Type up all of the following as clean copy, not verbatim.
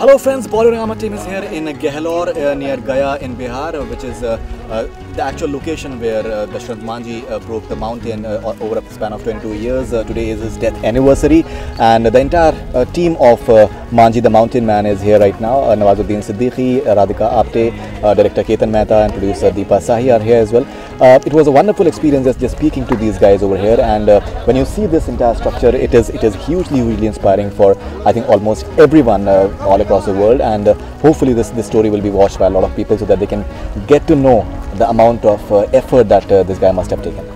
Hello friends, BollywoodHungama team is here in Gehlaur near Gaya in Bihar, which is the actual location where Dashrath Manjhi broke the mountain over a span of 22 years. Today is his death anniversary, and the entire team of Manjhi The Mountain Man is here right now. Nawazuddin Siddiqui, Radhika Apte, director Ketan Mehta and producer Deepa Sahi are here as well. It was a wonderful experience just speaking to these guys over here, and when you see this entire structure, it is hugely inspiring for, I think, almost everyone all across the world, and hopefully this story will be watched by a lot of people so that they can get to know the amount of effort that this guy must have taken.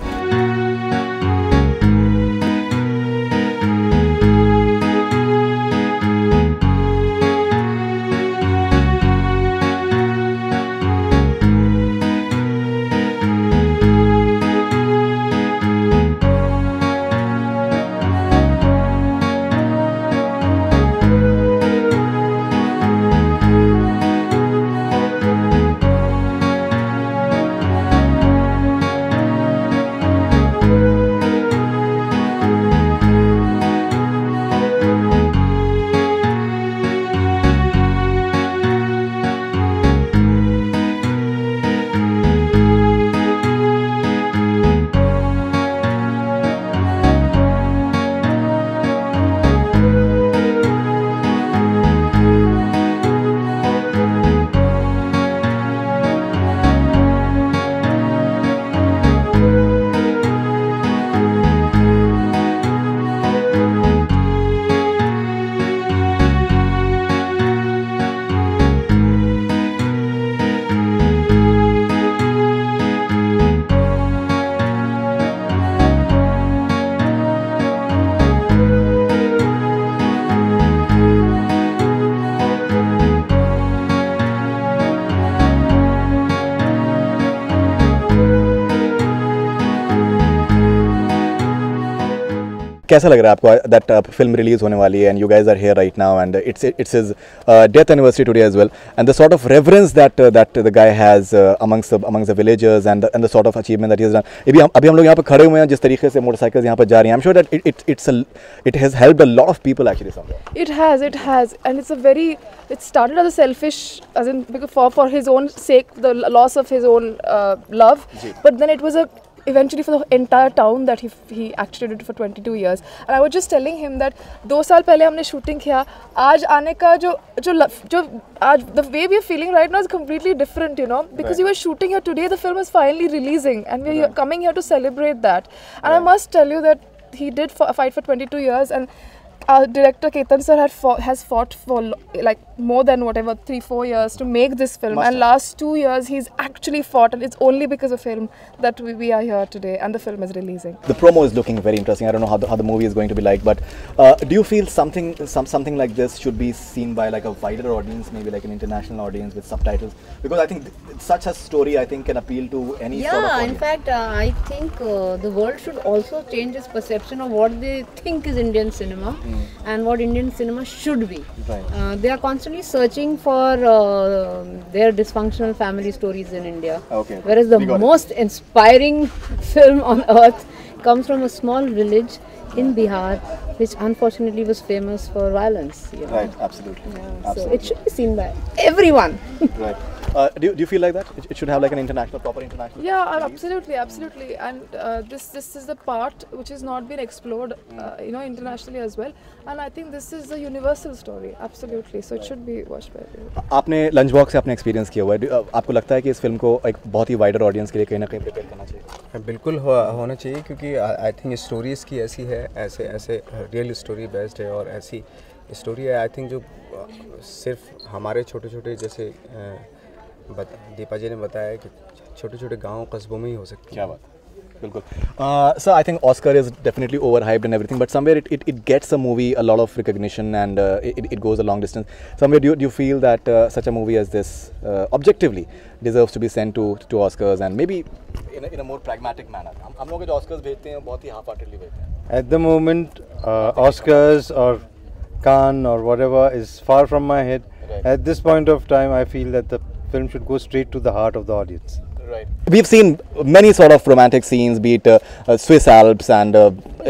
कैसा लग रहा है आपको that film release होने वाली है and you guys are here right now and it's his death anniversary today as well, and the sort of reverence that the guy has amongst the villagers and the sort of achievement that he has done. अभी हम लोग यहाँ पे खड़े हुए हैं, जिस तरीके से मोटरसाइकिल्स यहाँ पे जा रही हैं, I'm sure that it has helped a lot of people actually somewhere. It has, and it started as a selfish, as in for his own sake, the loss of his own love, but then it was eventually for the entire town that he actually did it for 22 years. And I was just telling him that 2 साल पहले हमने shooting किया, आज आने का जो आज the way we are feeling right now is completely different, you know, because you were shooting here today, the film is finally releasing, and we are coming here to celebrate that. And I must tell you that he did fight for 22 years, and our director Ketan sir has fought for like more than 3-4 years to make this film, and last 2 years he's actually fought, and it's only because of him that we are here today and the film is releasing. The promo is looking very interesting. I don't know how the movie is going to be like, but do you feel something like this should be seen by like a wider audience, maybe like an international audience with subtitles? Because I think such a story, I think, can appeal to any sort of audience. In fact, I think the world should also change its perception of what they think is Indian cinema and what Indian cinema should be. Right. They are constantly searching for their dysfunctional family stories in India. Okay. Whereas the most inspiring film on earth comes from a small village in Bihar, which unfortunately was famous for violence. You know? Right, absolutely. Yeah, absolutely. So it should be seen by everyone. Right. Do you feel like that? It should have like an proper international? Yeah, absolutely. And this is the part which has not been explored, you know, internationally as well. And I think this is a universal story, absolutely. So it should be watched by everyone. आपने lunch box से अपने experience किया हुआ है, आपको लगता है कि इस फिल्म को एक बहुत ही वाइडर ऑडियंस के लिए कहीं ना कहीं प्रिपेयर करना चाहिए? बिल्कुल होना चाहिए, क्योंकि आई थिंक स्टोरीज़ की ऐसी है, ऐसे रियल स्टोरी बेस्ड है, और ऐसी स्टोरी है आई थिंक जो सिर्फ हमारे छोटे जैसे दीपा जी ने बताया कि छोटे गांव कस्बों में ही हो सकती है. क्या बात, बिल्कुल. So I think Oscar is definitely overhyped and everything, but somewhere it gets a movie a lot of recognition, and it goes a long distance. Somewhere do you feel that such a movie as this objectively deserves to be sent to Oscars, and maybe in a more pragmatic manner? हम लोग जो Oscars भेजते हैं बहुत ही half-heartedly भेजते हैं. At the moment, Oscars or Cannes or whatever is far from my head. Right. At this point of time, I feel that the film should go straight to the heart of the audience. Right. We've seen many sort of romantic scenes, be it Swiss Alps and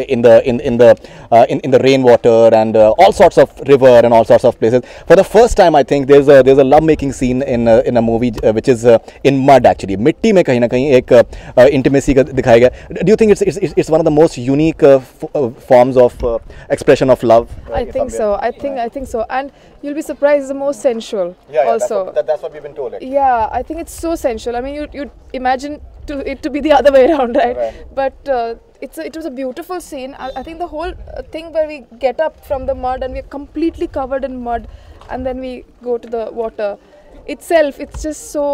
in the rainwater and all sorts of river and all sorts of places. For the first time, I think there's a love making scene in a movie which is in mud actually. मिट्टी में कहीं ना कहीं एक intimacy का दिखाया गया. Do you think it's one of the most unique forms of expression of love? I think so. I think so. And you'll be surprised, it's the most sensual. Also. That's what we've been told. Yeah, I think it's so sensual. I mean, you'd imagine it to be the other way around, right? But it was a beautiful scene. I think the whole thing where we get up from the mud and we're completely covered in mud, and then we go to the water. Itself, it's just so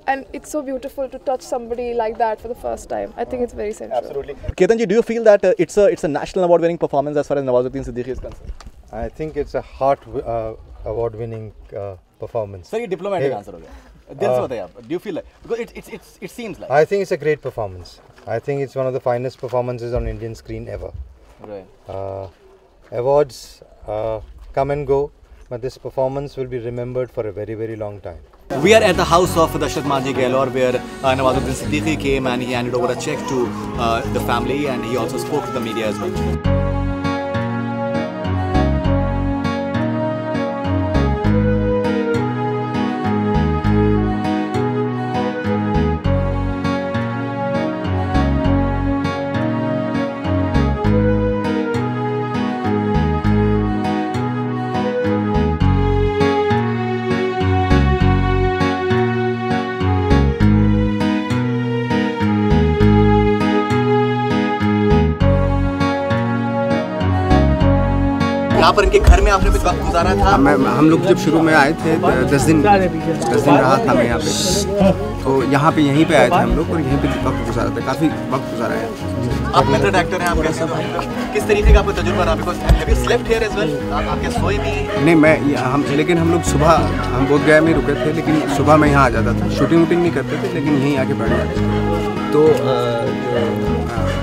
and it's so beautiful to touch somebody like that for the first time. I think it's very sensual. Absolutely. Ketan ji, do you feel that it's a national award-winning performance as far as Nawazuddin Siddiqui is concerned? I think it's a heart award-winning performance. Very diplomatic answer. Do you feel like, because it seems like, I think it's a great performance. I think it's one of the finest performances on Indian screen ever. right? Awards come and go, but this performance will be remembered for a very, very long time. We are at the house of Dashrath Manjhi Gehlaur, where Nawazuddin Siddiqui came and he handed over a cheque to the family, and he also spoke to the media as well. यहाँ पर इनके घर में आपने कुछ वक्त गुजारा था? हम लोग जब शुरू में आए थे 10 दिन रहा था मैं यहाँ पे, तो यहाँ पे यहीं पे आए थे हम लोग और यहीं पे वक्त गुजारा था, काफ़ी वक्त गुजारा है। आप मेथड एक्टर हैं, आप कैसे, किस तरीके का आपका तजुर्बा रहा? Because have you slept here as well? आप क्या सोए भी? नहीं, लेकिन हम लोग सुबह हम बोध गया में रुके थे, लेकिन सुबह मैं यहाँ आ जाता था। शूटिंग वूटिंग नहीं करते थे, लेकिन यहीं आके बैठ जाते थे। तो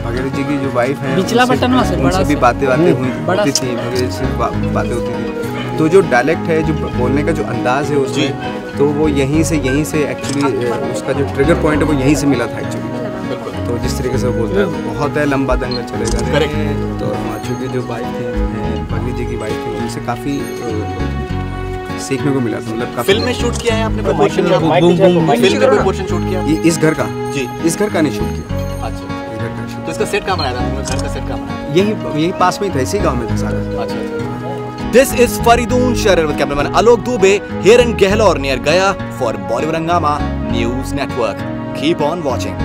भगीरथ जी की जो वाइफ है, उनसे भी बातें हुई थी, भगीरथ से बातें होती थी। तो जो डायलेक्ट है, जो बोलने का जो अंदाज़ है उसमें, तो वो यहीं से एक्चुअली उसका जो ट्रिगर पॉइंट है वो यहीं से मिला था एक्चुअली। तो जिस तरीके से वो बोलता है, बहुत है लंबा दंगल चलेगा। तो माचू की जो वाइफ थी, भगीरथ जी की वाइफ थी, उनसे काफ़ी सीखने को मिला था। मतलब फिल्म में शूट किया है आपने? फिल्म में कोई पोर्शन शूट किया? इस घर का? जी, इस घर का नहीं शूट किया। अच्छा, तो इसका सेट कहाँ बनाया था? घर का सेट कहाँ बनाया? यही पास में था, इसी गांव में था सारा। अच्छा। This is Faridoon Shahryar with cameraman Alok Dubey here in Gehlaur near Gaya for Bollywood Hungama News Network. Keep on watching.